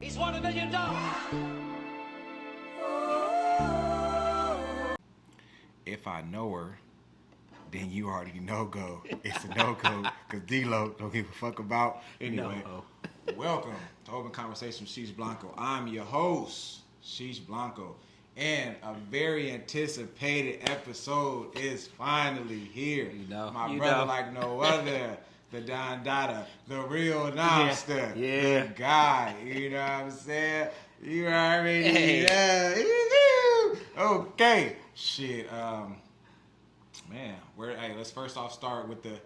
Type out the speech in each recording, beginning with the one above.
He's won $1 million. If I know her, then you already know go. It's a no-go because D-Lo don't give a fuck about. Anyway, welcome to Open Conversation with SheeshBlanco. I'm your host, SheeshBlanco. And a very anticipated episode is finally here. My brother like no other. The DonDotta, the real Nomster, the guy, you know what I'm saying? You know what I mean? Hey. Okay. Shit, man, let's first off start with the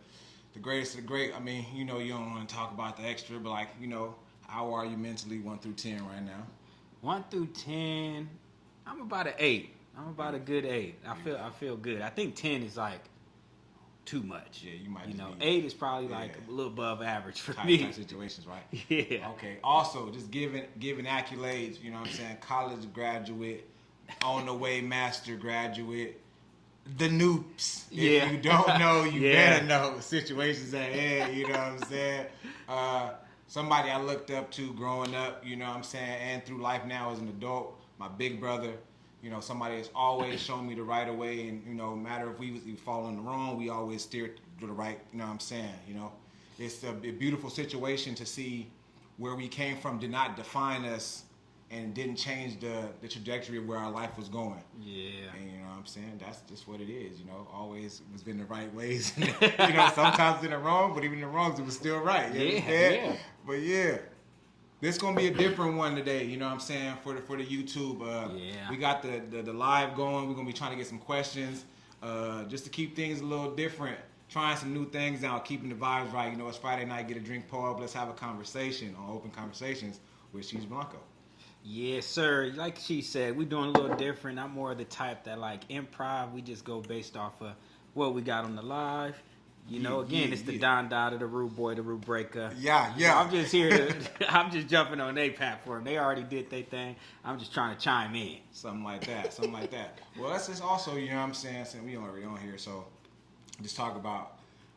greatest of the great. I mean, you know, you don't want to talk about the extra, but like, you know, how are you mentally 1 through 10 right now? 1 through 10, I'm about an 8. I'm about a good 8. I feel good. I think 10 is like too much. Yeah, you might. 8 is probably like a little above average for type me. Situations, right? Yeah. Okay. Also, just giving accolades. You know what I'm saying? College graduate, on the way master graduate. The noops. If you don't know, you better know. Situations at hand, you know what I'm saying? Somebody I looked up to growing up, you know what I'm saying, and through life now as an adult, my big brother, you know, somebody that's always shown me the right way, and, you know, no matter if we fall in the wrong, we always steer to the right, you know what I'm saying, you know? It's a beautiful situation to see where we came from did not define us and didn't change the trajectory of where our life was going. Yeah. And you know what I'm saying? That's just what it is, you know. Always was been the right ways. You know, sometimes in the wrong, but even in the wrongs, it was still right. You understand? But yeah. This gonna be a different one today, you know what I'm saying, for the YouTube. We got the live going. We're gonna be trying to get some questions. Just to keep things a little different. Trying some new things out, keeping the vibes right. You know, it's Friday night, get a drink, pour up, let's have a conversation on Open Conversations with SheeshBlanco. Yes, sir. Like she said, we're doing a little different. I'm more of the type that like improv. We just go based off of what we got on the live. You know, it's the DonDotta, the rude boy, the rule breaker. Yeah. So I'm just here to, I'm just jumping on their platform. They already did their thing. I'm just trying to chime in. Something like that. Well, that's just also, you know what I'm saying, since we already on here, so just talk about,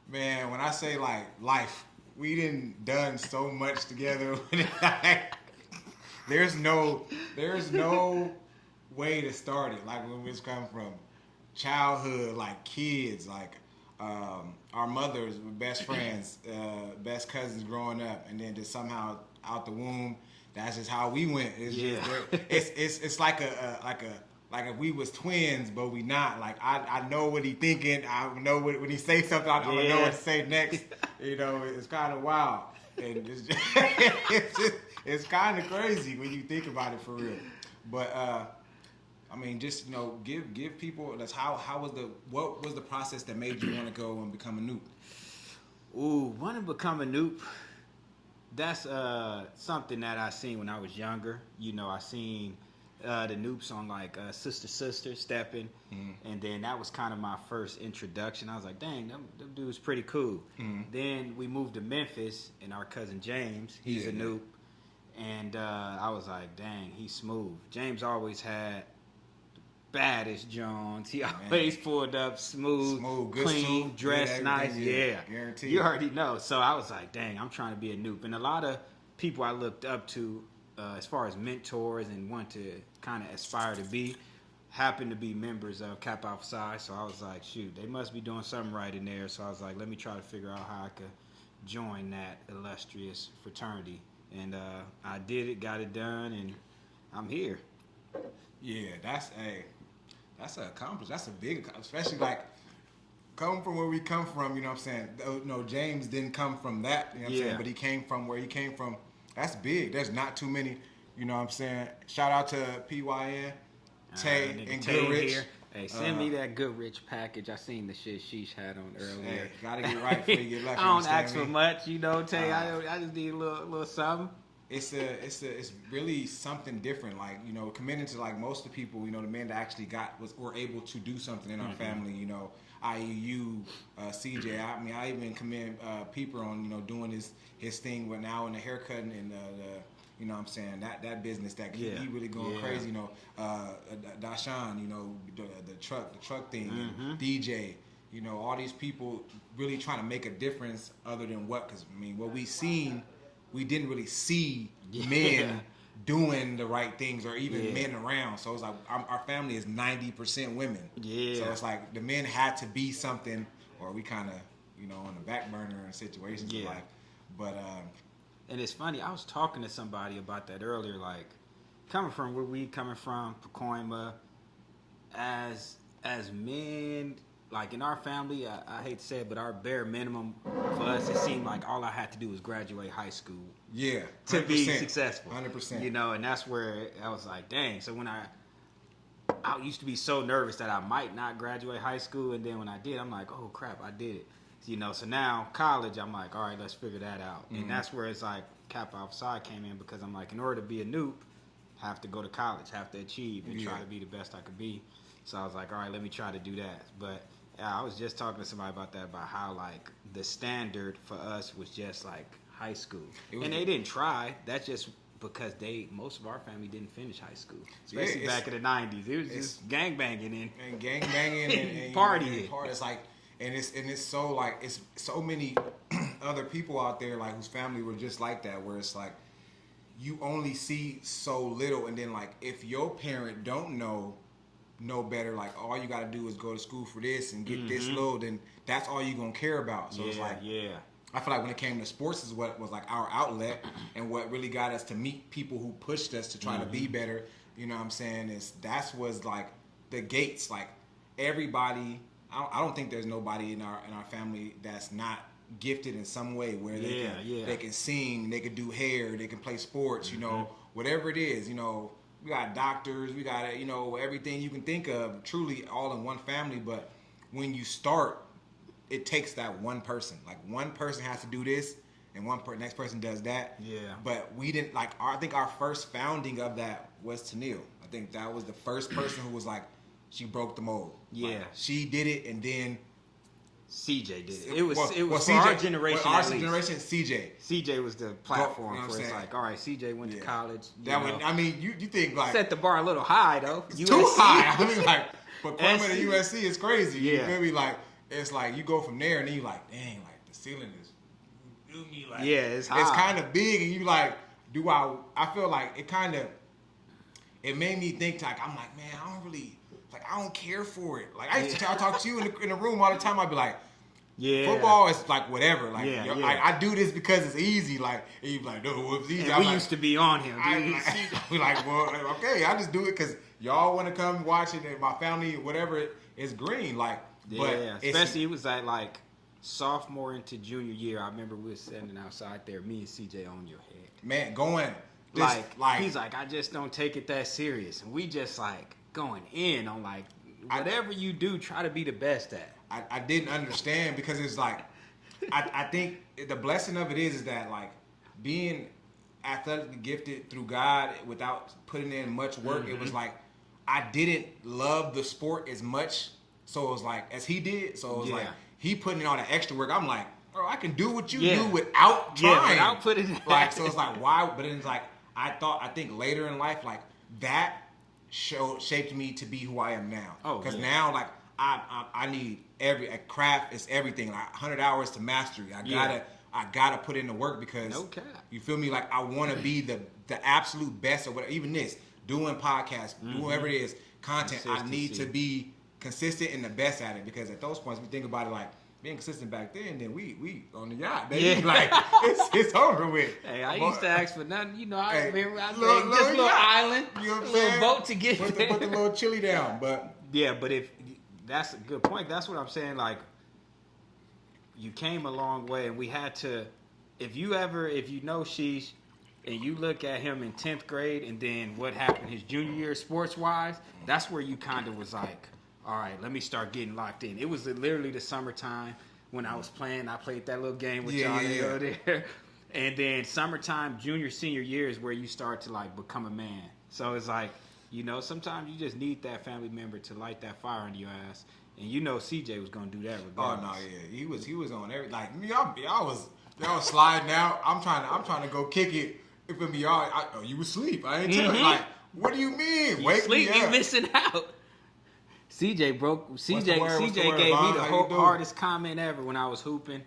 man, when I say like life, we done so much together. There's no way to start it. Like when we come from childhood, like kids, like our mothers were best friends, best cousins growing up, and then just somehow out the womb, that's just how we went. It's like if we was twins, but we not. Like I know what he thinking. I know when he say something, I don't know what to say next. You know, it's kind of wild, and it's kind of crazy when you think about it for real. But I mean, just, you know, give people that's what was the process that made you want to go and become a noob? Ooh, want to become a noob? That's something that I seen when I was younger. You know, I seen the noops on like Sister stepping, and then that was kind of my first introduction. I was like, dang, them dudes pretty cool. Then we moved to Memphis, and our cousin James, he's a noob. And I was like, dang, he's smooth. James always had the baddest Jones. He always pulled up smooth, good clean, suit, dressed nice. Yeah, guaranteed. You already know. So I was like, dang, I'm trying to be a noob. And a lot of people I looked up to as far as mentors and want to kind of aspire to be happened to be members of Kappa Alpha Psi. So I was like, shoot, they must be doing something right in there. So I was like, let me try to figure out how I could join that illustrious fraternity. And I did it, got it done, and I'm here. Yeah, that's an accomplishment. That's a big, especially like coming from where we come from. You know what I'm saying? No, James didn't come from that. You know what I'm saying? But he came from where he came from. That's big. There's not too many. You know what I'm saying? Shout out to PYN, Tay, and Goodrich. Here. Hey, send me that Goodrich package. I seen the shit Sheesh had on earlier. Hey, gotta get right before you get left. I don't ask for much, you know, Tay. I just need a little something. It's really something different. Like, you know, committing to like most of the people, you know, the men that actually were able to do something in our family, you know, i.e. you, CJ. I mean, I even commend Peeper on, you know, doing his thing with now in the haircutting and the you know what I'm saying, that business that he really going crazy, you know, Dashawn, you know, the truck thing, and DJ, you know, all these people really trying to make a difference other than what, because I mean, what we seen, we didn't really see men doing the right things or even men around. So it's like our family is 90% women. Yeah. So it's like the men had to be something, or we kind of, on the back burner in situations of life. But and it's funny. I was talking to somebody about that earlier. Like coming from where we coming from, Pacoima, as men. Like in our family, I hate to say it, but our bare minimum for us, it seemed like all I had to do was graduate high school. Yeah, 100%, to be successful. 100%. And that's where I was like, dang. So when I used to be so nervous that I might not graduate high school, and then when I did, I'm like, oh crap, I did it. So now college, I'm like, all right, let's figure that out. And that's where it's like Kappa Alpha Psi came in, because I'm like, in order to be a noob, have to go to college, have to achieve, and try to be the best I could be. So I was like, all right, let me try to do that. But I was just talking to somebody about that, about how like the standard for us was just like high school, and they didn't try. That's just because most of our family didn't finish high school, especially back in the '90s. It was just gangbanging and and partying. It's like, and it's so like it's so many other people out there like whose family were just like that, where it's like you only see so little, and then like if your parent don't know better, like all you got to do is go to school for this and get this little, then that's all you're gonna care about. So it's like, I feel like when it came to sports is what was like our outlet, and what really got us to meet people who pushed us to try to be better. You know what I'm saying? That's was like the gates. Like everybody, I don't think there's nobody in our family that's not gifted in some way, where they can sing, they can do hair, they can play sports, whatever it is, we got doctors, we got everything you can think of, truly all in one family. But when you start, it takes that one person. Like one person has to do this, and next person does that. Yeah. But we didn't like. I think our first founding of that was Tennille. I think that was the first person who was like, she broke the mold. Yeah. Like, she did it, and then CJ did it. It was for our generation. Our generation, CJ. CJ was the platform for it's like, all right, CJ went to college. You think like set the bar a little high though. It's too high. I mean, like, but coming to USC is crazy. Yeah. You feel me? Like, it's like you go from there and then you like, dang, like the ceiling is. You feel me? Like, it's high. It's kind of big, and you like, I feel like it made me think like, I'm like, man, I don't care for it. Like I used to talk to you in the room all the time. I'd be like, football is like whatever. Like I do this because it's easy. Like and you be like, no, it's easy. And we used to be on him. We like, well, okay, I just do it because y'all want to come watch it, and my family, whatever, is green. Like, especially it was like sophomore into junior year. I remember we were standing outside there, me and CJ on your head. Man, going like he's like, I just don't take it that serious, and we just like going in on like whatever you do, try to be the best at. I didn't understand because it's like I think the blessing of it is that like being athletically gifted through God without putting in much work, it was like I didn't love the sport as much, so it was like as he did. So it was like he putting in all the extra work. I'm like, bro, I can do what you do without trying. Without putting in like so it's like why? But then it's like I think later in life like that shaped me to be who I am now. Because now like I need a craft is everything. Like 100 hours to mastery. I gotta put in the work because you feel me. Like I want to be the absolute best or whatever. Even this doing podcasts, doing whatever it is, content. I need to be consistent and the best at it because at those points we think about it like being consistent back then. Then we on the yacht, baby. Like it's over with. Hey, I used to ask for nothing. I remember I think just a little island, a little boat to get put the little chili down. But but if that's a good point. That's what I'm saying. Like, you came a long way, and we had to. If you know Sheesh, and you look at him in 10th grade, and then what happened his junior year sports wise, that's where you kind of was like, all right, let me start getting locked in. It was literally the summertime when I was playing. I played that little game with y'all there, and then summertime, junior, senior year is where you start to like become a man. So it's like. Sometimes you just need that family member to light that fire under your ass, and CJ was gonna do that regardless. Oh no, he was on every like y'all was sliding out. I'm trying to go kick it. If it be y'all, you was asleep. I ain't telling. Like, what do you mean? Wake me up. You missing out. CJ gave me the hardest comment ever when I was hooping.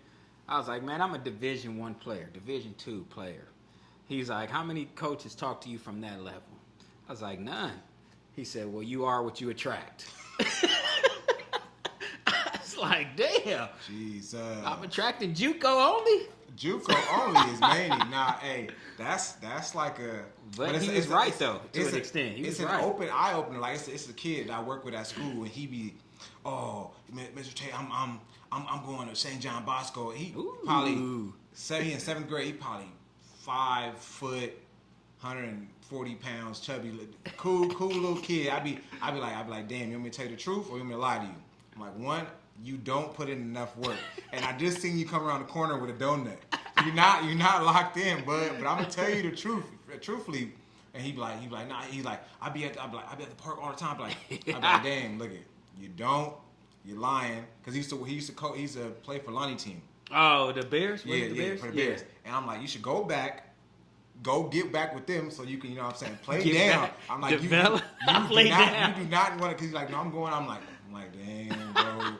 I was like, man, I'm a Division I player, Division II player. He's like, how many coaches talk to you from that level? I was like, none. He said, well, you are what you attract. I was like, damn. Jesus. I'm attracting JUCO only? JUCO only is mainly. Nah, hey, that's like a... But he was right, though, to an extent. He was right. It's an open eye-opener. Like, it's a kid that I work with at school, and he be, oh, Mr. Tate, I'm going to St. John Bosco. He probably, in 7th grade, he probably 5 foot, 140 pounds, chubby, cool little kid. I'd be like, damn, you want me to tell you the truth or you want me to lie to you? I'm like, one, you don't put in enough work, and I just seen you come around the corner with a donut. You're not locked in, bud. But I'm gonna tell you the truth, truthfully. And he be like, nah. He's like, I be at the park all the time. I be like, damn, look it, you don't, you're lying. Cause he used to play for Lonnie team. Oh, the Bears? Yeah, for the Bears. And I'm like, you should go get back with them so you can, you know what I'm saying, play down. Back. I'm like, you do not want to, cause he's like, no, I'm going. I'm like, damn, bro.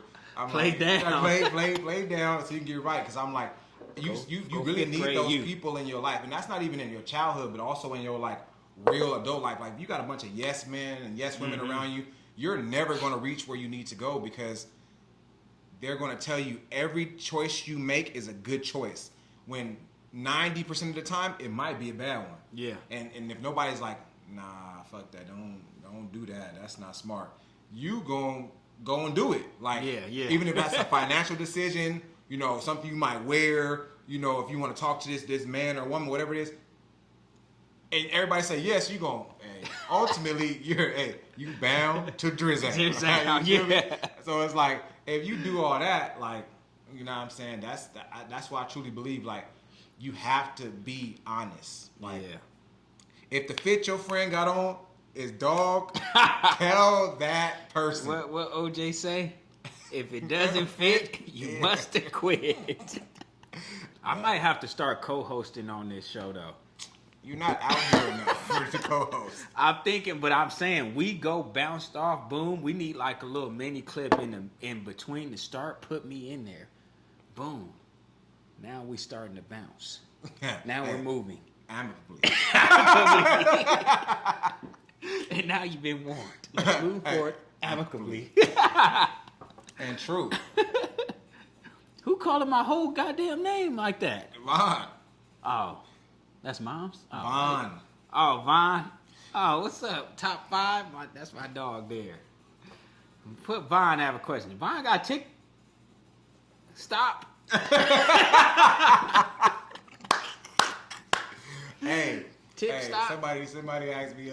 Play down so you can get right. Cause I'm like, you really need those people in your life, and that's not even in your childhood, but also in your like real adult life. Like, you got a bunch of yes men and yes women around you, you're never going to reach where you need to go, because they're going to tell you every choice you make is a good choice, when 90% of the time it might be a bad one. Yeah. And if nobody's like, nah, fuck that, don't do that, that's not smart, you go and do it. Like, even if that's a financial decision, you know, something you might wear, you know, if you want to talk to this man or woman, whatever it is, and everybody say yes, you go, hey, ultimately, you bound to drizzle. Yeah. So it's like, if you do all that, like, you know what I'm saying, that's why I truly believe, like, you have to be honest. Like, if the fit your friend got on is dog, tell that person. What OJ say? If it doesn't fit, you must have quit. I might have to start co-hosting on this show, though. You're not out here enough to co-host. I'm thinking, but I'm saying we go bounced off, boom. We need like a little mini clip in between to start. Put me in there, boom. Now we starting to bounce. Now we're moving. Amicably. And now you've been warned. Let's move forward amicably. And true. Who calling my whole goddamn name like that? Vaughn. Oh, that's Mom's? Oh, Vaughn. Oh, Vaughn. Oh, what's up? Top 5? That's my dog there. Put Vaughn, I have a question. Vaughn got tick. Stop. Hey. Stop. Somebody asked me,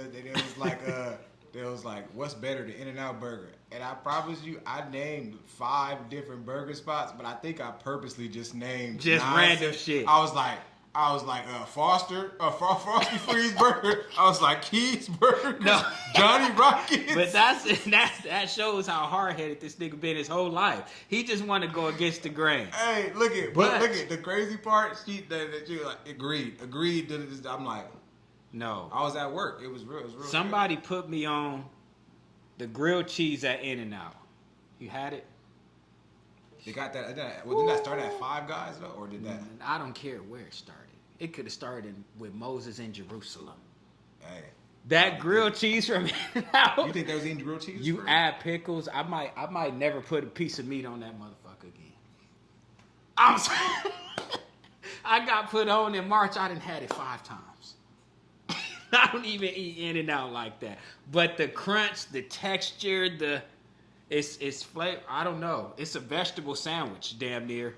they was like, what's better, the In-N-Out burger? And I promise you, I named 5 different burger spots, but I think I purposely just named random shit. I was like Frosty Freeze Burger. I was like Keys Burger. No. Johnny Rockets. But that shows how hard-headed this nigga been his whole life. He just want to go against the grain. Hey, look at the crazy part. She was like, agreed. I'm like, no. I was at work. It was real. Somebody put me on the grilled cheese at In-N-Out. You had it? They got that. Didn't that start at Five Guys though, or did that? I don't care where it started. It could have started with Moses in Jerusalem. Hey, that grilled cheese from In-N-Out. You think they was eating grilled cheese? You add pickles. I might never put a piece of meat on that motherfucker again. I'm sorry. I got put on in March. I done had it 5 times. I don't even eat In-N-Out like that. But the crunch, the texture, it's flavor. I don't know. It's a vegetable sandwich, damn near.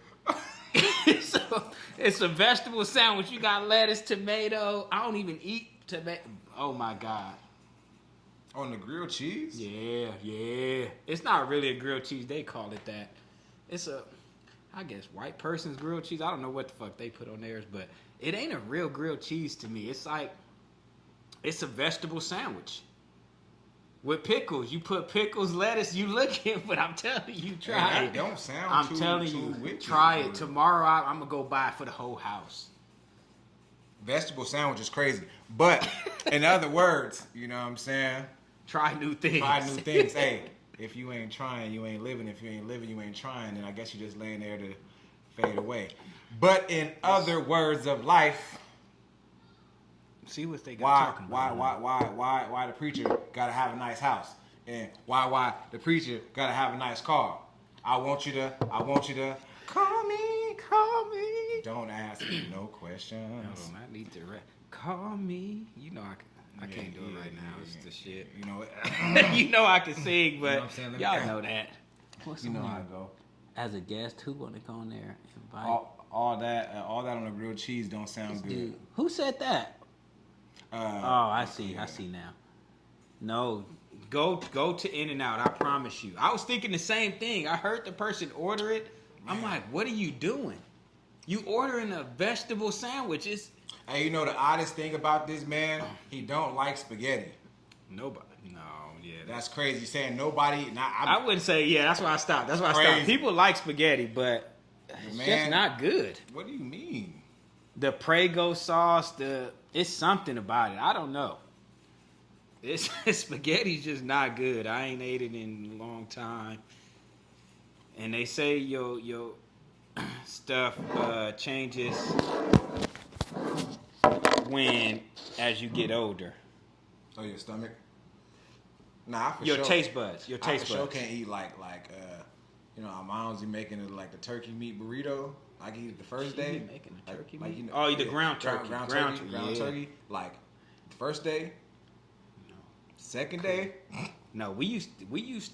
It's a vegetable sandwich. You got lettuce, tomato. I don't even eat tomato. Oh my God. On the grilled cheese? Yeah. It's not really a grilled cheese. They call it that. It's I guess white person's grilled cheese. I don't know what the fuck they put on theirs, but it ain't a real grilled cheese to me. It's like, it's a vegetable sandwich. With pickles, you put pickles, lettuce. You looking, but I'm telling you, try it. Don't sound. I'm telling you, try it tomorrow. I'm gonna go buy it for the whole house. Vegetable sandwich is crazy, but in other words, you know what I'm saying? Try new things. Hey, if you ain't trying, you ain't living. If you ain't living, you ain't trying. And I guess you're just laying there to fade away. But in other words of life, See what they got talking about. Why the preacher gotta have a nice house, and why the preacher gotta have a nice car? I want you to call me. Don't ask me no questions. I need to call me. You know I can't do it right now. It's the shit. You know, you know I can sing, but you know what I'm saying? y'all know that. You know how I go. As a guest, who want to go in there and invite? All that on the grilled cheese don't sound good. Dude, who said that? I see now. No, go to In-N-Out. I promise you. I was thinking the same thing. I heard the person order it. I'm like, what are you doing? You ordering a vegetable sandwich? Hey, you know the oddest thing about this man? He don't like spaghetti. Nobody. No, yeah. That's crazy. Saying nobody. I wouldn't say, yeah, that's why I stopped. People like spaghetti, but it's just not good. What do you mean? The Prego sauce, it's something about it. I don't know. Spaghetti's just not good. I ain't ate it in a long time. And they say your stuff changes as you get older. Oh, your stomach? Nah, your taste buds. I for sure can't eat like our moms be making it like the turkey meat burrito. I can eat it the first day. Be making the turkey meat? The ground turkey. Ground turkey. Like the first day. No. Second day. No, we used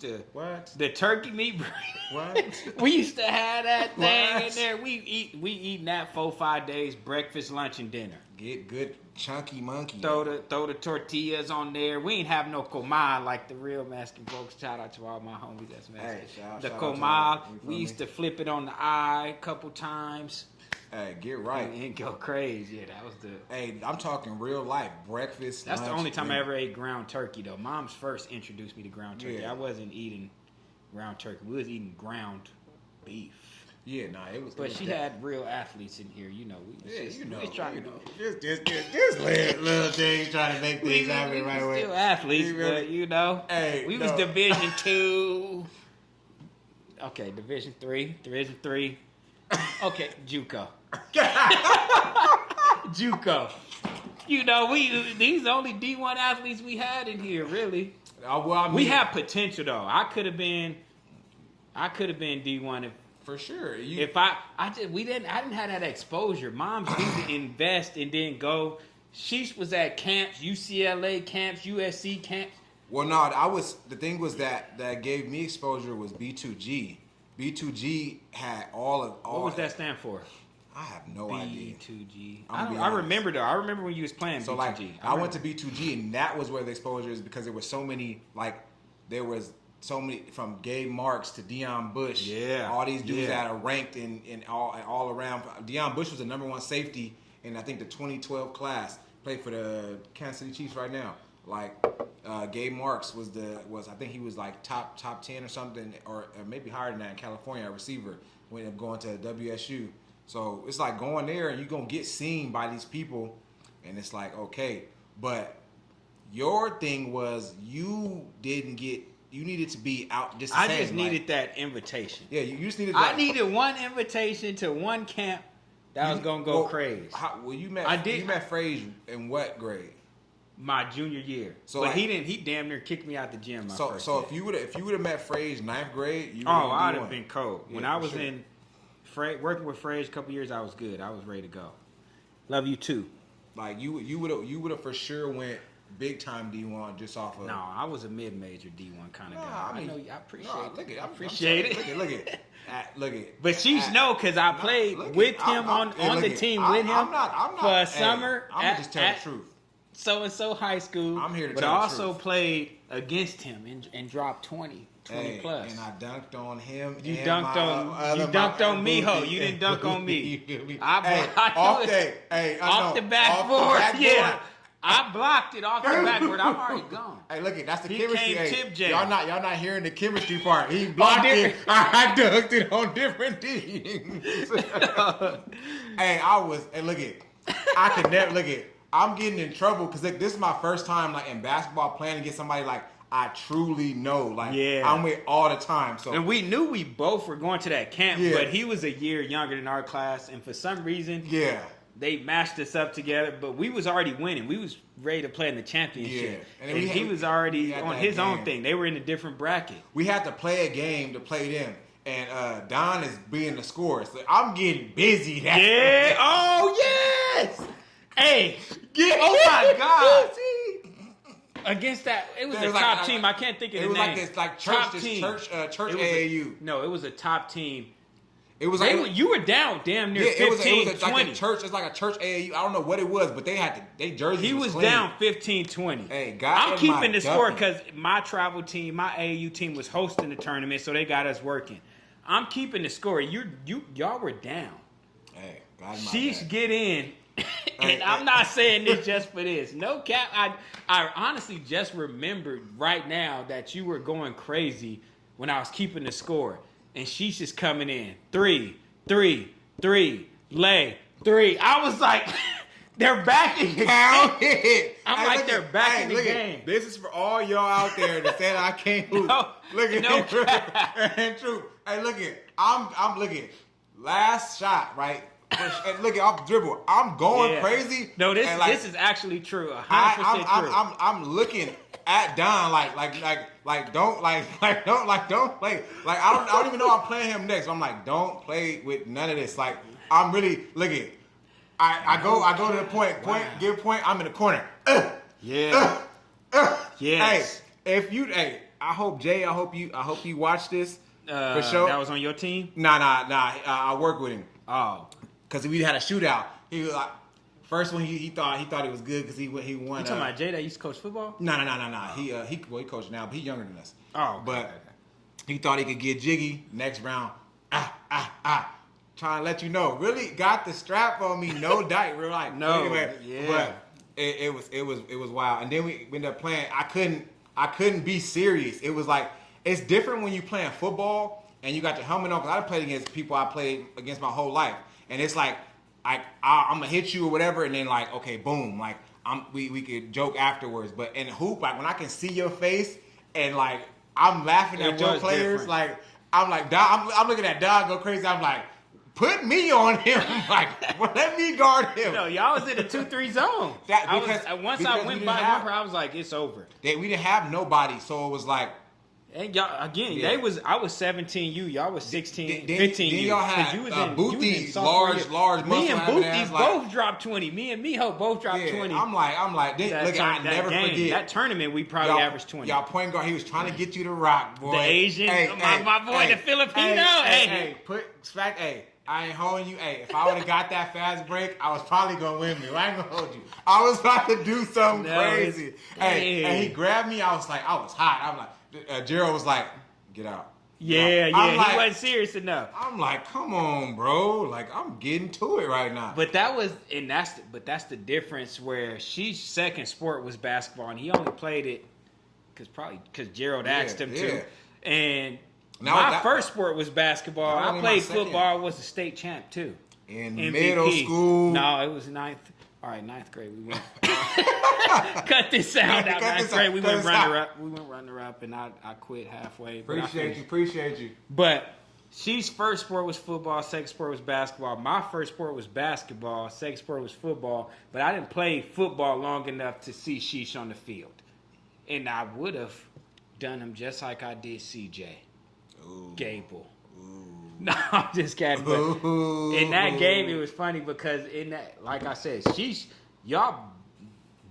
to What? The turkey meat burrito. What? We used to have that thing What? in there. We eating that 4-5 days, breakfast, lunch, and dinner. Get good chunky monkey. Throw the tortillas on there. We ain't have no comal like the real Mexican folks. Shout out to all my homies that's Mexican. The comal, we used to flip it on the eye a couple times. Hey, get right. And go crazy. Yeah, that was the... Hey, I'm talking real life. Breakfast, That's lunch, the only time dinner. I ever ate ground turkey, though. Mom's first introduced me to ground turkey. Yeah. I wasn't eating ground turkey. We was eating ground beef. Yeah, nah, it was. But she had real athletes in here, you know. We was trying to Just little things trying to make things happen right away. Still athletes, but you know, Hey, we was Division 2. Okay, Division 3. Okay, JUCO. JUCO. You know, these only D1 athletes we had in here, really. We have potential though. I could have been D1 if. For sure. I didn't have that exposure. Moms need to invest and then go. Sheesh was at camps, UCLA camps, USC camps. Well, no, the thing was that gave me exposure was B2G. B2G had What was that stand for? I have no idea. B2G. I remember though. I remember when you was playing so B2G. Like, I went to B2G and that was where the exposure is because there was so many so many from Gabe Marks to Deion Bush. Yeah. All these dudes that are ranked in all around. Deion Bush was the number 1 safety in I think the 2012 class. Played for the Kansas City Chiefs right now. Like Gabe Marks was I think he was like top 10 or something or maybe higher than that in California, a receiver. Ended up going to WSU. So it's like going there and you're gonna get seen by these people and it's like okay. But your thing was you needed to be out just the same. I just needed that invitation. Yeah, you just needed I needed one invitation to one camp that was going to go crazy. You met Frage in what grade? My junior year. So but he damn near kicked me out the gym first year. if you would have met Frage 9th grade, I'd have been cold. When I was in working with Frage a couple years, I was good. I was ready to go. Love you too. Like you would have for sure went big time D1 just off of. No, I was a mid-major D1 kind of guy. I know. I appreciate it. Look at. But she's because I played with him on the team with him for a summer. I'm gonna just tell the truth. So high school. I'm here to but tell I the also truth. played against him and dropped 20 plus. And I dunked on him. You dunked on me, ho. You didn't dunk on me. Off the backboard. Yeah. I blocked it off the backboard. I'm already gone. Hey, look that's the he chemistry. Came tip jam. Y'all not hearing the chemistry part. He blocked it. I dunked it on different teams. I could never I'm getting in trouble because this is my first time like in basketball playing against somebody like I truly know. Like I'm with all the time. So and we knew we both were going to that camp, but he was a year younger than our class, and for some reason, they matched us up together, but we was already winning. We was ready to play in the championship. Yeah. And he was already on his own thing. They were in a different bracket. We had to play a game to play them. And Don is being the scorer. So I'm getting busy. Yeah. Oh, yes. Hey. Oh, my God. Against that, it was a like, top team. I can't think of the name. It was like this, like church AAU. No, it was a top team. It was like you were down damn near 15, it was 20. like a church. It's like a church AAU. I don't know what it was, but they jerseys. He was clean. down 15-20. Hey, God, I'm keeping the score because my travel team, my AAU team, was hosting the tournament, so they got us working. I'm keeping the score. Y'all were down. Hey, God, Sheesh, get in. And I'm not saying this just for this. No cap. I honestly just remembered right now that you were going crazy when I was keeping the score. And Sheesh is coming in. 3, 3, 3, lay, 3. I was like, they're back in the game. I'm like, they're back in the game. This is for all y'all out there that said I can't hoop. Look at and true. Hey, look at I'm looking. Last shot, right? And look at off the dribble. I'm going crazy. No, this is actually true. 100% true. I'm looking at Don like don't play. Like I don't even know I'm playing him next. I'm like, don't play with none of this. Like I'm really looking. I go to the point, give point. I'm in the corner. Yes. Hey, I hope you watch this for sure. That was on your team? Nah. I work with him. Oh. Cause we had a shootout. He was like, first one he thought he was good because he won. You talking about Jay that used to coach football? No. He coaches now, but he's younger than us. Oh, but he thought he could get jiggy. Next round, trying to let you know. Really got the strap on me. No doubt. We're like no. Anyway, yeah. But it was wild. And then we ended up playing. I couldn't be serious. It was like it's different when you playing football and you got your helmet on. Cause I played against people I played against my whole life. And it's like I'm gonna hit you or whatever, and then like, okay, boom, like we could joke afterwards. But in hoop, like when I can see your face and like I'm laughing at your players, different. Like I'm like, Dog, I'm looking at Dog go crazy. I'm like, put me on him, like let me guard him. No, y'all was in a 2-3 zone. Once I went by number, I was like, it's over. We didn't have nobody, so it was like. And y'all again, I was 17 U, y'all was 16, 15 then U. y'all had Boothie, large muscle. Me and Boothie both dropped 20. Me and Miho both dropped 20. I'm like, look, I never forget that tournament. We probably averaged 20. Y'all point guard, he was trying to get you to rock, boy. The Asian, my boy, the Filipino. I ain't holding you. Hey, if I would have got that fast break, I was probably gonna win me. I ain't gonna hold you. I was about to do something crazy. And he grabbed me. I was hot. I'm like. Gerald was like, get out. Yeah, like, he wasn't serious enough. I'm like, come on, bro. Like, I'm getting to it right now. But that's the difference where she's second sport was basketball, and he only played it because Gerald asked him to. And my first sport was baskutball. I played football. Was a state champ too. In middle school. No, it was ninth. All right, ninth grade. We went. Cut this sound out. Ninth grade, we went runner-up. We went runner-up, and I quit halfway. Appreciate you. But she's first sport was football. Second sport was basketball. My first sport was basketball. Second sport was football. But I didn't play football long enough to see Sheesh on the field, and I would have done him just like I did CJ. Ooh. Gable. Ooh. No, I'm just kidding. But in that game, it was funny because in that, like I said, y'all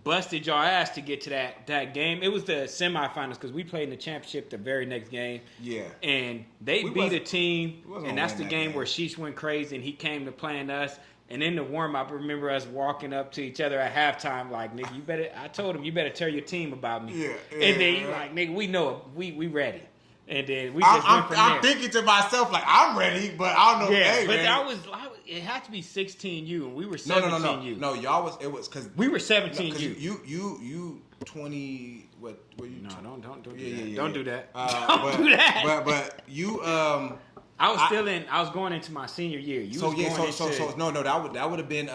busted your ass to get to that game. It was the semifinals because we played in the championship the very next game. Yeah. And they beat a team, and that's the game where Sheesh went crazy and he came to playing us. And in the warm-up, I remember us walking up to each other at halftime like, nigga, I told him, you better tell your team about me. Yeah. And then you like, nigga, we know it. We ready. And then we just went from there. I'm thinking to myself, like, I'm ready, but I don't know. Yeah, but it had to be 16U, and we were 17U. No, y'all was because we were 17U. You 20. What were you? No, don't do that. Don't do that. Don't do that. But you I was going into my senior year. No, that would have been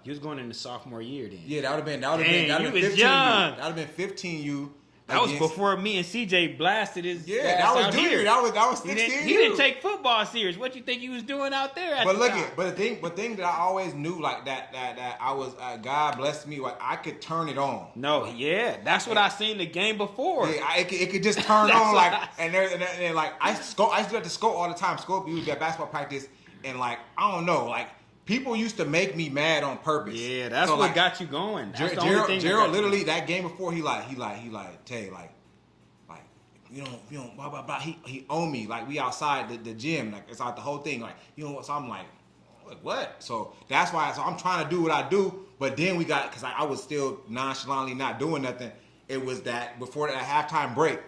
you was going into sophomore year then. Yeah, that would have been 15U. That would have been 15U. That was before me and CJ blasted his. Yeah, that was junior. Here. That was 16. He didn't take football serious. What you think he was doing out there? But the thing that I always knew, like that I was God blessed me, like I could turn it on. No, yeah, that's what I seen the game before. Yeah, it could just turn on like, and like I used to have to scope all the time. Scope, we would be at basketball practice, and like I don't know, like. People used to make me mad on purpose. Yeah, that's what got you going. That's the only thing. Gerald literally that game before he Tay like you don't blah blah blah. He owned me like we outside the gym like it's out the whole thing like so I'm like what? So that's why I'm trying to do what I do. But then we got because I was still nonchalantly not doing nothing. It was that before that halftime break.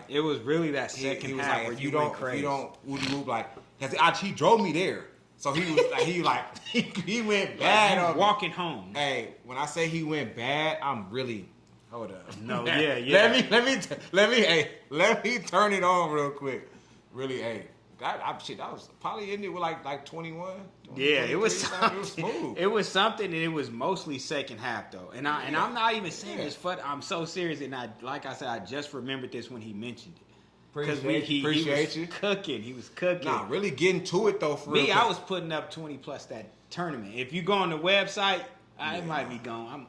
It was really that second half like, where if you don't move like because he drove me there. So he was he went bad on walking home. Hey, when I say he went bad, I'm really hold up. No, yeah. Let me turn it on real quick. Really, hey, I was probably in it with like 21. Yeah, it was something. It was smooth. It was something, and it was mostly second half though. And I'm not even saying this, but I'm so serious. And like I said, I just remembered this when he mentioned it. Because he was cooking. He was cooking. Nah, really getting to it though. For me, I was putting up 20 plus that tournament. If you go on the website, I might be going.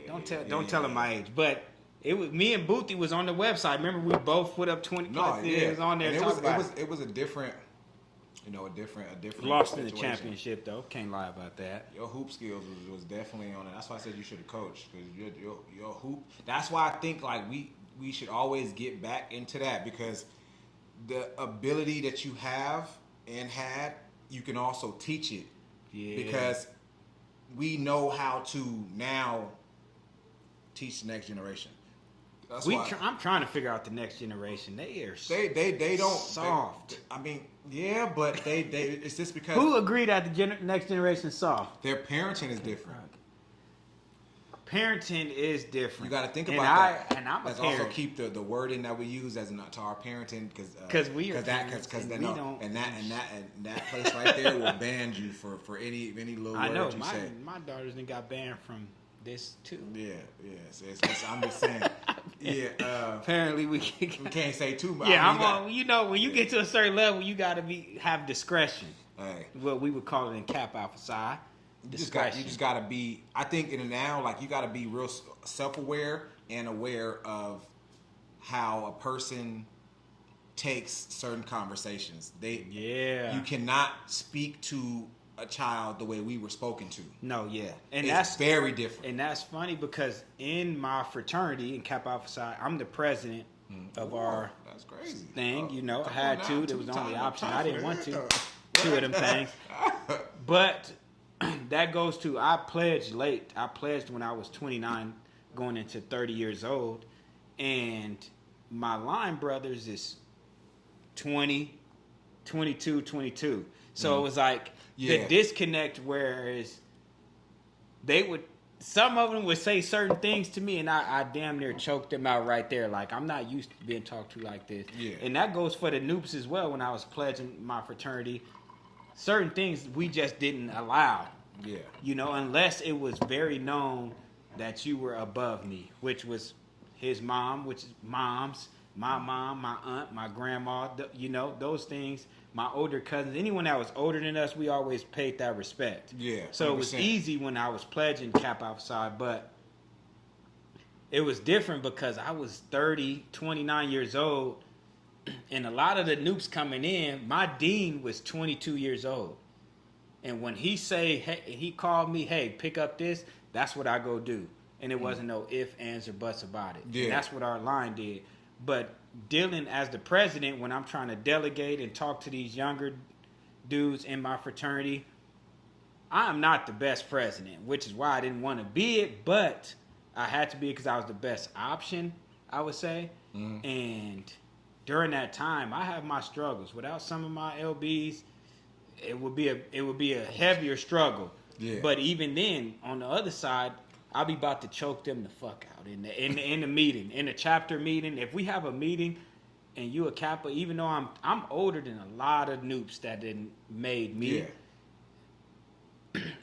Don't tell him my age, but it was me and Boothie was on the website. Remember, we both put up 20 plus. It was on there. It was a different. A different. Lost in the championship though. Can't lie about that. Your hoop skills was definitely on it. That's why I said you should have coached because your hoop. That's why I think like we should always get back into that because the ability that you have and had, you can also teach it. Yeah. Because we know how to now teach the next generation. That's why I'm trying to figure out the next generation. They don't soft. But they it's just because who agreed that the next generation soft? Their parenting is different. Parenting is different. You got to think about that. And I'm Let's also keep the wording that we use as to our parenting because that place right there will ban you for any little word you say. My daughters done got banned from this too. Yeah. So I'm just saying. Yeah. Apparently we can't say too much. Yeah, when you get to a certain level, you got to have discretion. Hey. What we would call it in Cap Alpha Psi. You just got to be. I think in now, like you got to be real self-aware and aware of how a person takes certain conversations. You cannot speak to a child the way we were spoken to. No, yeah, and that's very different. And that's funny because in my fraternity in Kappa Alpha Psi, I'm the president of our that's crazy thing. I had to. There was the only option. I didn't want to. Two of them things, but. That goes to I pledged late. I pledged when I was 29 going into 30 years old. And my line brothers is 20, 22, 22. So it was like the disconnect whereas some of them would say certain things to me and I damn near choked them out right there. Like I'm not used to being talked to like this. Yeah. And that goes for the Noops as well when I was pledging my fraternity. Certain things we just didn't allow. Yeah. Unless it was very known that you were above me, which was his mom, which is moms, my mom, my aunt, my grandma, those things, my older cousins, anyone that was older than us, we always paid that respect. Yeah. 100%. So it was easy when I was pledging Cap outside, but it was different because I was 30, 29 years old. And a lot of the Noops coming in, my dean was 22 years old. And when he called me, hey, pick up this, that's what I go do. And it wasn't no ifs, ands, or buts about it. Yeah. And that's what our line did. But dealing as the president, when I'm trying to delegate and talk to these younger dudes in my fraternity, I'm not the best president, which is why I didn't want to be it. But I had to be because I was the best option, I would say. Mm-hmm. And during that time, I have my struggles. Without some of my LBs, it would be a heavier struggle. Yeah. But even then, on the other side, I'll be about to choke them the fuck out in the meeting, in the chapter meeting. If we have a meeting and you a Kappa, even though I'm older than a lot of Noops that didn't made me,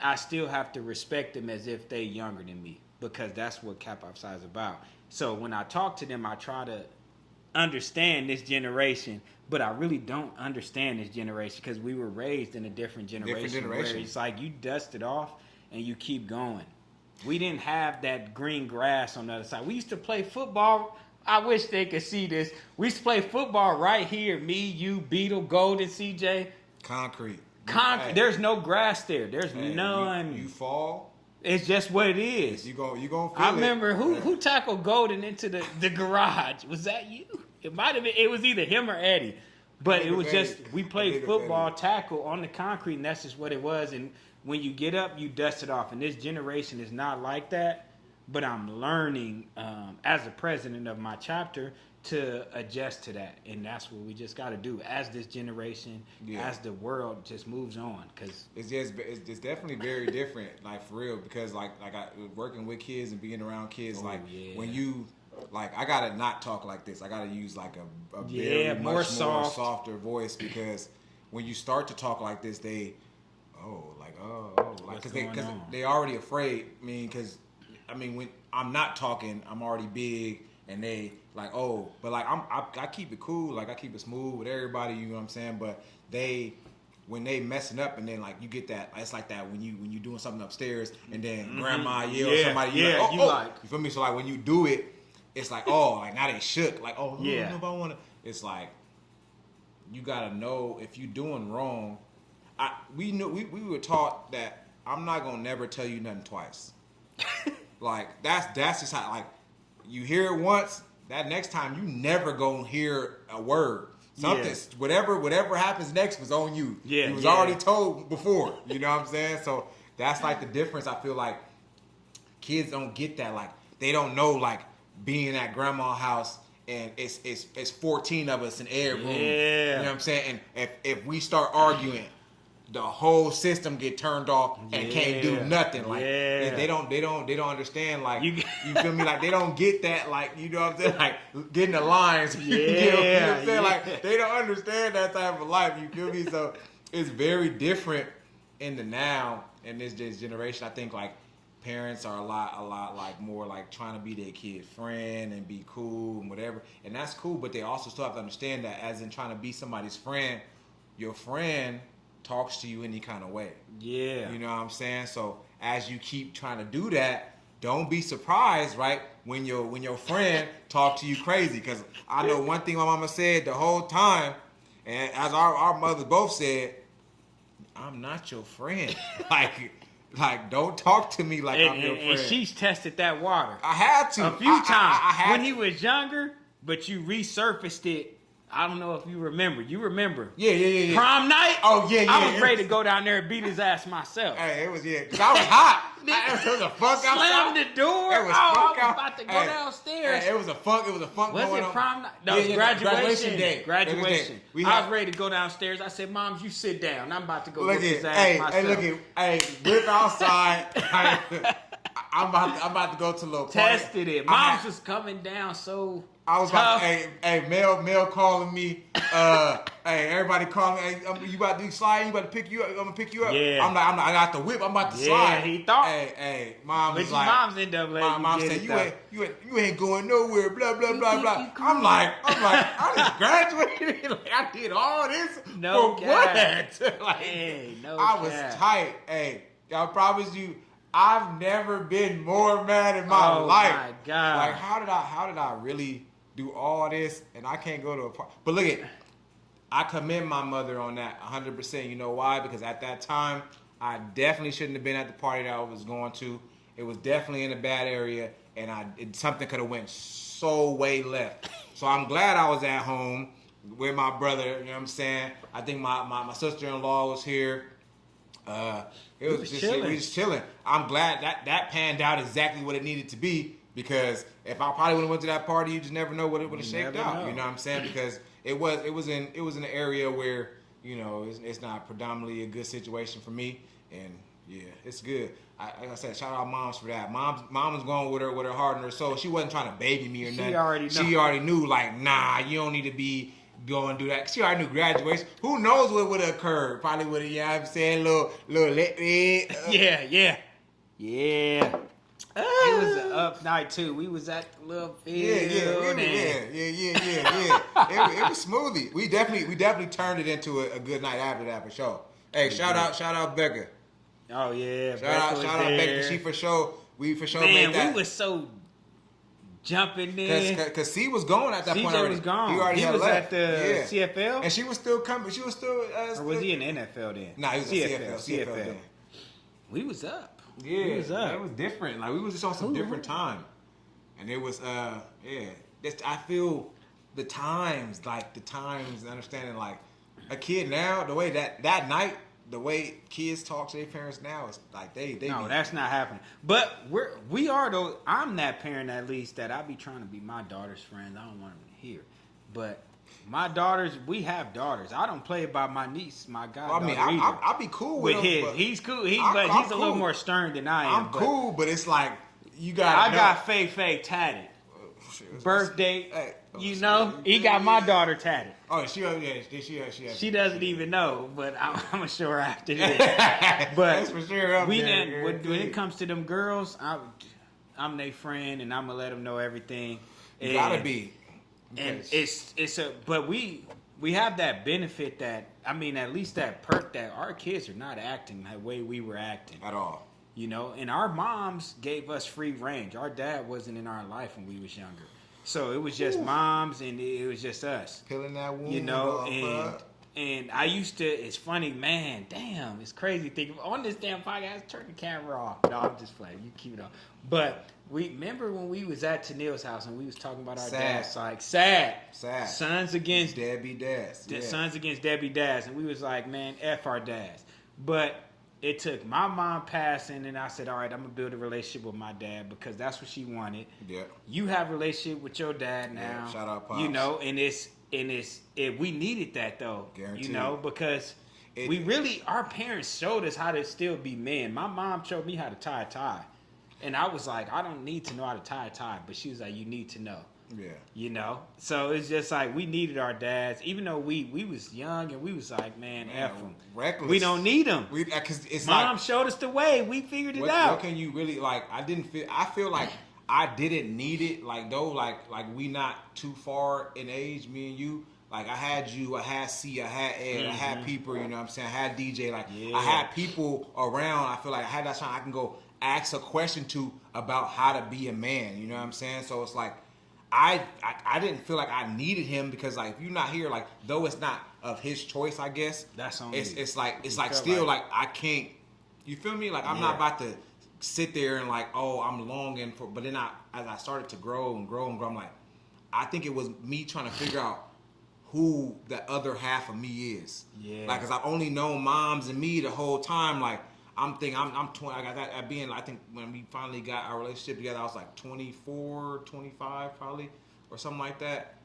I still have to respect them as if they younger than me. because that's what Cap Outside is about. So when I talk to them, I try to understand this generation, but I really don't understand this generation because we were raised in a different generation. Where it's like you dust it off and you keep going. We didn't have that green grass on the other side. We used to play football. I wish they could see this. We used to play football right here. Me, you, Beetle, Golden, CJ. Concrete. Hey. There's no grass there. There's none. You fall. It's just what it is. You gonna feel I remember who tackled Golden into the garage. Was that you? It might have been. It was either him or Eddie. But it was just, we played football tackle on the concrete, and that's just what it was. And when you get up, you dust it off. And this generation is not like that. But I'm learning as the president of my chapter to adjust to that. And that's what we just got to do as this generation, as the world just moves on. Cause it's definitely very different, like for real. Because like I working with kids and being around kids, when you, like, I gotta not talk like this. I gotta use like a very much more softer voice, because when you start to talk like this, because they already afraid. When I'm not talking, I'm already big, and they like, but like I keep it cool, like I keep it smooth with everybody. You know what I'm saying? But when they messing up, and then like you get that, it's like that when you doing something upstairs, and then grandma yells, somebody you feel me? So like when you do it, it's like, like now they shook, like nobody wanna. It's like you gotta know if you doing wrong. We were taught that I'm not gonna never tell you nothing twice. Like that's just how, like, you hear it once, that next time you never gonna hear a word. Something, whatever happens next was on you. Yeah, it was already told before. You know what I'm saying? So that's like the difference. I feel like kids don't get that. Like they don't know, like, being at grandma's house and it's 14 of us in every room. Yeah. You know what I'm saying? And if we start arguing, the whole system get turned off and can't do nothing. Like they don't understand. Like you feel me? Like they don't get that. Like, you know what I'm saying? Like getting the lines. You know what I'm saying? Like they don't understand that type of life. You feel me? So it's very different in the now in this generation. I think like parents are a lot like more like trying to be their kid's friend and be cool and whatever. And that's cool, but they also still have to understand that as in trying to be somebody's friend, your friend talks to you any kind of way. Yeah. You know what I'm saying? So as you keep trying to do that, don't be surprised, right, when your friend talk to you crazy. Because I know one thing my mama said the whole time, and as our mothers both said, I'm not your friend. Like don't talk to me like I'm your friend. And she's tested that water. I had to. A few times. When he was younger, but you resurfaced it. I don't know if you remember. You remember? Yeah. Prom night? Oh, yeah. I was ready to go down there and beat his ass myself. Hey, it was, because I was hot. It was a funk outside. Slammed the door. It was I was about to go downstairs. Hey, it was a funk going on. Was it prom night? No, graduation day. Graduation. I was ready to go downstairs. I said, Moms, you sit down. I'm about to go whip his ass myself. Whip outside. I'm about to go to a little party. Tested it. Moms was coming down so I was tough. About to, Mel calling me. Everybody calling me. Hey, you about to slide? You about to pick you up? I'm gonna pick you up. Yeah. I'm not. I got the whip. I'm about to slide. Yeah, he thought. Hey, Mom was like. Mom's in double A. Mom said you ain't going nowhere. Blah blah blah blah. I'm like, I just graduated. Like, I did all this for what? Like, no. I was tight. Hey, I promise you. I've never been more mad in my life. Oh my God! Like how did I really do all this and I can't go to a party? But look, I commend my mother on that 100%. You know why? Because at that time, I definitely shouldn't have been at the party that I was going to. It was definitely in a bad area, and something could have went so way left. So I'm glad I was at home with my brother. You know what I'm saying? I think my sister-in-law was here. We was just chilling. I'm glad that panned out exactly what it needed to be, because if I probably would have went to that party, you just never know what it would have shaped out. You know what I'm saying? Because it was in an area where, you know, it's not predominantly a good situation for me, and yeah, it's good. Like I said, shout out Moms for that. Mom was going with her heart and her soul. She wasn't trying to baby me or nothing. She already knew, like, nah, you don't need to be go and do that. She already knew graduation. Who knows what would have occurred? Probably would have, you know what I'm saying, little Yeah. It was an up night too. We was at the little field. It was smoothie. We definitely turned it into a good night after that for sure. Hey, shout out Becca. Oh yeah, shout out Becca. She for sure. We for sure made that. We was so jumping in because C was gone at that point. CJ was gone. He already had was left. at the CFL, and she was still coming. She was still. Or was he in the NFL then? Nah, he was CFL. Then. We was up. Yeah, it was different. Like we was just on some different time, and it was I feel the times, understanding like a kid now, the way that night, the way kids talk to their parents now is like they no, that's not happening. But we are though. I'm that parent at least that I be trying to be my daughter's friend. I don't want them to hear, but. My daughters, we have daughters. I don't play by my niece, my goddaughter. Well, I mean, I'll be cool with him. He's cool. He's a little more stern than I am. I'm cool, but it's like you got. I got Faye tatted. Birthday, he got my daughter tatted. Oh, she. She doesn't even know, but I'm gonna show her after this. But that's for sure. When it comes to them girls, I'm their friend, and I'm gonna let them know everything. You gotta be. And but we have that benefit that at least that perk that our kids are not acting the way we were acting at all. And our moms gave us free range. Our dad wasn't in our life when we was younger, so it was just moms and it was just us. Killing that woman, and I used to. It's funny, man. Damn, it's crazy thinking on this damn podcast. Turn the camera off. No, I'm just playing. You keep it on. But we remember when we was at Tennille's house and we was talking about our dads, like sad. Sons against deadbeat dads. Sons against deadbeat dads, and we was like, man, F our dads. But it took my mom passing, and I said, all right, I'm gonna build a relationship with my dad because that's what she wanted. Yeah. You have a relationship with your dad now. Yeah, shout out, Pops. And we needed that though. Guaranteed. Because our parents showed us how to still be men. My mom showed me how to tie a tie. And I was like, I don't need to know how to tie a tie. But she was like, you need to know. Yeah. So it's just like we needed our dads. Even though we was young and we was like, man, F them. Reckless. We don't need them. Mom showed us the way. We figured it out. What can you really, like, I feel like I didn't need it. Like, though, like we not too far in age, me and you. Like, I had you, I had C, I had Ed, I had people, you know what I'm saying? I had DJ. Like, I had people around. I feel like I had that time I can go ask a question to about how to be a man, you know what I'm saying? So it's like I didn't feel like I needed him because like if you're not here, like though it's not of his choice, I guess that's on it's like still like I can't, you feel me? Like I'm not about to sit there and like, oh, I'm longing for, but then as I started to grow, I'm like, I think it was me trying to figure out who the other half of me is. Yeah. Like, cause I've only known moms and me the whole time. Like, I'm 20. I got that being. I think when we finally got our relationship together, I was like 24, 25 probably, or something like that.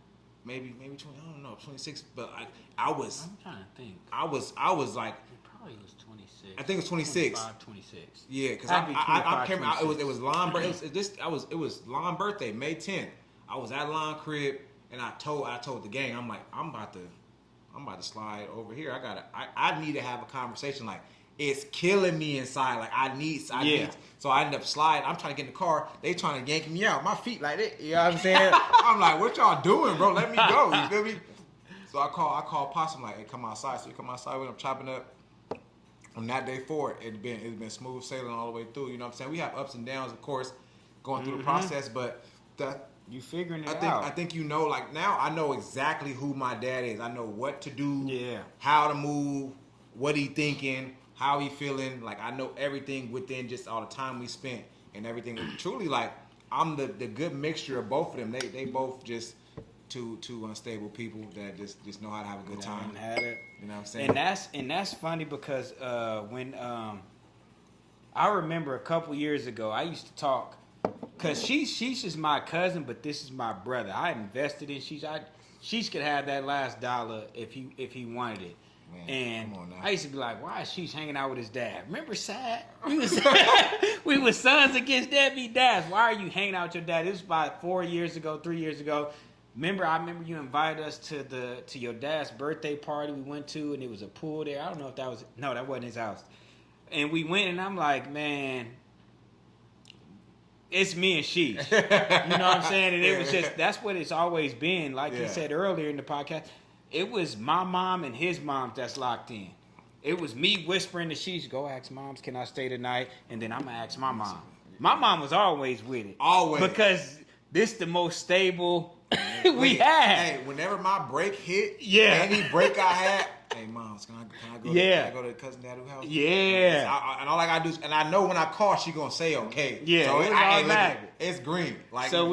Maybe 20. I don't know, 26. But I was. I'm trying to think. I was like. It probably was 26. I think it was 26. 26. Yeah, because I came out. It was Lon birthday. It was Lon birthday, May 10th. I was at Lon crib, and I told the gang, I'm like, I'm about to slide over here. I need to have a conversation. Like, it's killing me inside. Like, I need. So I end up sliding. I'm trying to get in the car. They trying to yank me out. My feet like that. You know what I'm saying? I'm like, what y'all doing, bro? Let me go. You feel me? So I call Pops. I'm like, hey, come outside. So you come outside with him, chopping up. From that day forward, it's been smooth sailing all the way through. You know what I'm saying? We have ups and downs, of course, going through the process, but you figuring it out. I think like now I know exactly who my dad is. I know what to do, how to move, what he thinking, how he feeling. Like, I know everything within just all the time we spent and everything. Truly, like, I'm the good mixture of both of them. They both just two unstable people that just know how to have a good time. Had it. You know what I'm saying? And that's funny because when I remember a couple years ago, I used to talk because she's just my cousin, but this is my brother. I invested in Sheesh. Sheesh could have that last dollar if he wanted it. Man, and I used to be like, why is Sheesh hanging out with his dad? Remember Sad? We was sons against deadbeat dads. Why are you hanging out with your dad? This was about 3 years ago. I remember you invited us to your dad's birthday party we went to, and it was a pool there. I don't know if that wasn't his house. And we went, and I'm like, man, it's me and Sheesh. You know what I'm saying? And it was just, that's what it's always been. Like you said earlier in the podcast, it was my mom and his mom that's locked in. It was me whispering to Sheesh, go ask moms, can I stay tonight? And then I'm going to ask my mom. My mom was always with it. Always. Because this the most stable we had. Hey, whenever my break hit, Yeah. any break I had, hey, moms, can I go to cousin Daddy's house? Yeah. And all I gotta do is, and I know when I call, she gonna say okay. Yeah, so it was automatic. It's green. Like, so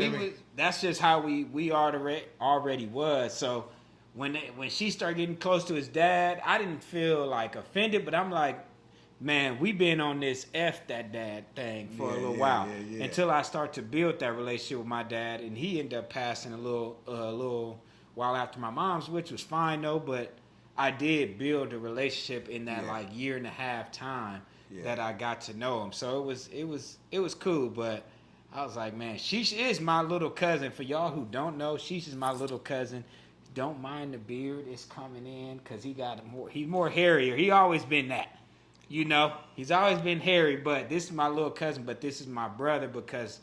that's just how we already was. So when she started getting close to his dad, I didn't feel like offended, but I'm like, man, we been on this F that dad thing for a little while until I start to build that relationship with my dad, and he ended up passing a little while after my mom's, which was fine though. But I did build a relationship in that like year and a half time that I got to know him. So it was cool. But I was like, man, Sheesh is my little cousin. For y'all who don't know, Sheesh is my little cousin. Don't mind the beard, it's coming in because he's more hairier. He always been that. You know, he's always been hairy, but this is my little cousin, but this is my brother because,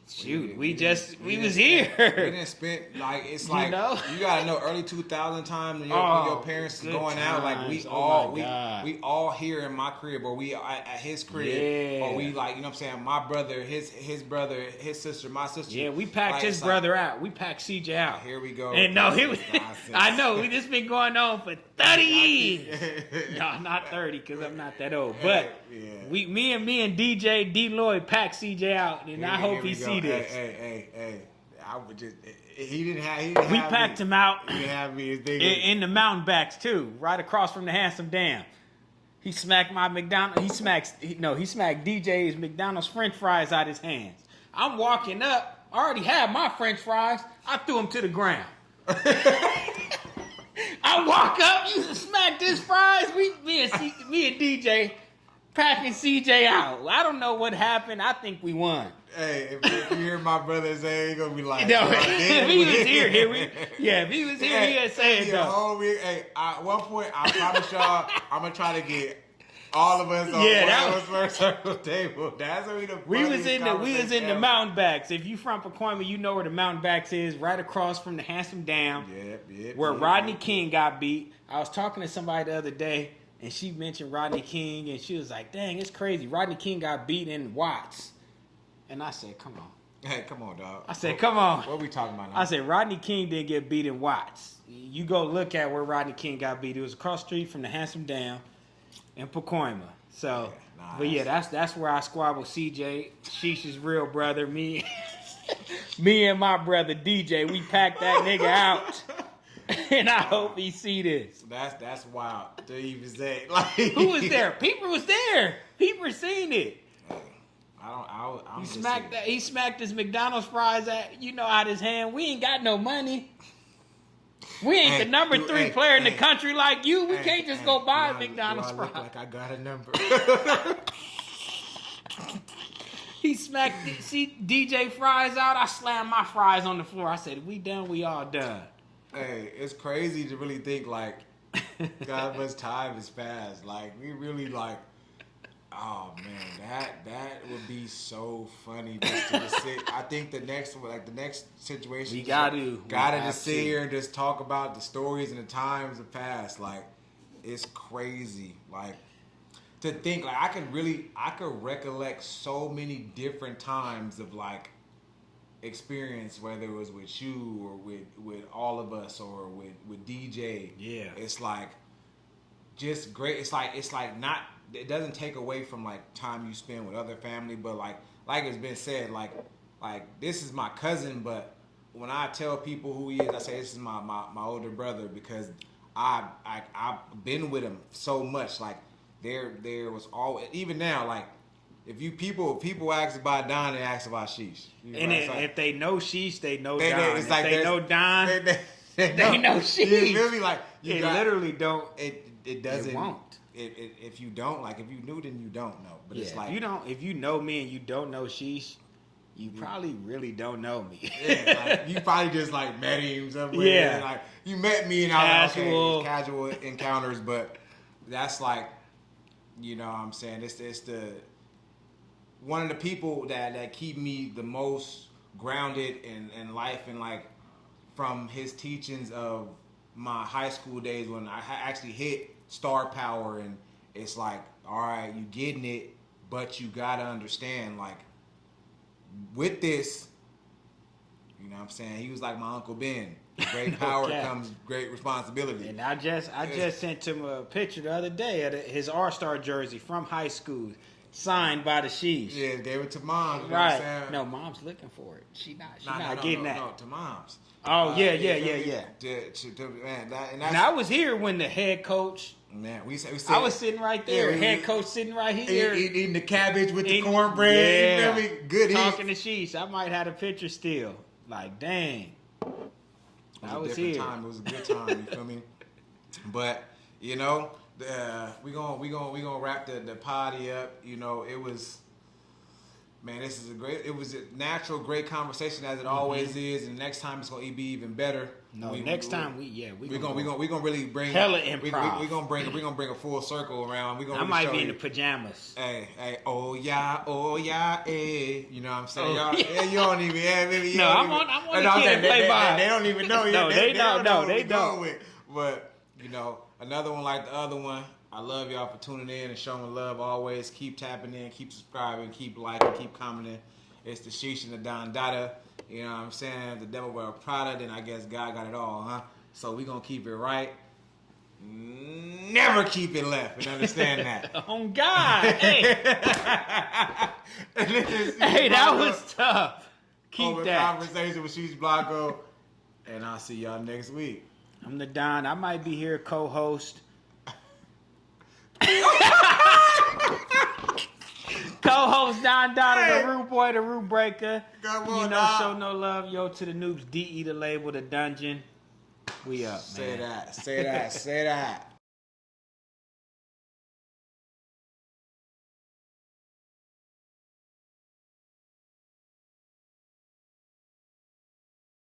shoot, we was here. We didn't spend, like, it's like, you gotta know, early 2000 time when your parents is going out, like, we all here in my crib, or we at his crib, or we, like, you know what I'm saying, my brother, his brother, his sister, my sister. Yeah, we packed like, his brother out. We packed CJ out. Here we go. And no, I know, we just been going on for 30 years. No, not 30, because I'm not that old. But me and DJ D Lloyd packed CJ out, and I hope he sees this. Hey. I would just. He didn't have. We packed him out. He didn't have me as big in the mountain backs too, right across from the Handsome Dam. He smacked my McDonald's. He smacked DJ's McDonald's French fries out his hands. I'm walking up. I already had my French fries. I threw them to the ground. I walk up. You smacked his fries. Me and DJ packing CJ out. I don't know what happened. I think we won. Hey, if you hear my brother say, he gonna be like, no, if he was here, if he was here, he'd say it though. At one point, I promise y'all, I'm gonna try to get all of us on one circle table. That's what we was in the mountain backs. If you from Pacoima, you know where the mountain backs is, right across from the Handsome Dam, where Rodney King got beat. I was talking to somebody the other day, and she mentioned Rodney King, and she was like, "Dang, it's crazy. Rodney King got beat in Watts." And I said, come on. Hey, come on, dog. I said, come on. What are we talking about now? I said, Rodney King didn't get beat in Watts. You go look at where Rodney King got beat. It was across the street from the Handsome Dam in Pacoima. So, that's where I squabbled CJ, Sheesh's real brother, me and my brother DJ. We packed that nigga out. And I hope he see this. That's wild to even say. Like, who was there? Peeper was there. Peeper seen it. He smacked his McDonald's fries out his hand. We ain't got no money. We ain't the number 3 player in the country like you. We can't just go buy McDonald's fries. Like I got a number. He smacked DJ fries out. I slammed my fries on the floor. I said, "We done. We all done." Hey, it's crazy to really think like, God, much time has passed. Like we really like. Oh man, that would be so funny just to sit. I think the next situation we gotta just sit here and just talk about the stories and the times of past. Like it's crazy. Like to think like I could recollect so many different times of like experience, whether it was with you or with all of us or with DJ. Yeah, it's like just great. It's like not. It doesn't take away from like time you spend with other family, but like it's been said, like this is my cousin, but when I tell people who he is, I say this is my older brother because I've been with him so much. Like there was always, even now, like if people ask about Don, they ask about Sheesh. And if they know Sheesh, they know Don. It's like they know Don, they know Sheesh. It really like literally don't. It doesn't. It won't. If you don't, like if you knew, then you don't know. But it's like if you know me and you don't know Sheesh, you probably really don't know me. Yeah, like you probably just like met him somewhere. Yeah, like you met me and I was like, okay, casual encounters, but that's like, you know what I'm saying, it's the one of the people that keep me the most grounded in life, and like from his teachings of my high school days when I actually hit star power, and it's like, all right, you getting it, but you gotta understand, like, with this, you know what I'm saying? He was like my Uncle Ben. Great power comes great responsibility. And I just sent him a picture the other day of his All-Star jersey from high school, signed by the Sheesh. Yeah, gave it to mom. Right. No, mom's looking for it. She not getting that. No, to moms. Oh, yeah. And I was here when the head coach. Man, we said I was sitting right there. Head coach sitting right here. Eating the cabbage with the cornbread. Yeah. You feel me? Good talking to Sheesh. I might have a picture still. Like, dang. I was here. Time. It was a good time. You feel me? But you know, we gonna wrap the party up. You know, it was. Man, this is it was a natural, great conversation as it always is, and next time it's gonna be even better. No, next time we gonna really bring hella improv. We gonna bring a full circle around. We gonna I might be in the pajamas. Hey, oh yeah, hey. You know what I'm saying? Oh, yeah. You don't even maybe. No, I'm on the kid play by. They don't even know yet. No, they don't. But you know, another one like the other one. I love y'all for tuning in and showing love always. Keep tapping in, keep subscribing, keep liking, keep commenting. It's the Sheesh and the DonDotta. You know what I'm saying? The devil wear a Prada, then I guess God got it all, huh? So we gonna keep it right. Never keep it left, and understand that. Oh God. Hey. Hey, that was tough. Keep that. Conversation with SheeshBlanco. And I'll see y'all next week. I'm the Don. I might be here co-host. Co-host DonDotta, the Root Boy, the Root Breaker. You know, show no love, yo, to the noobs. DE the label, the dungeon. We up, man. Say that.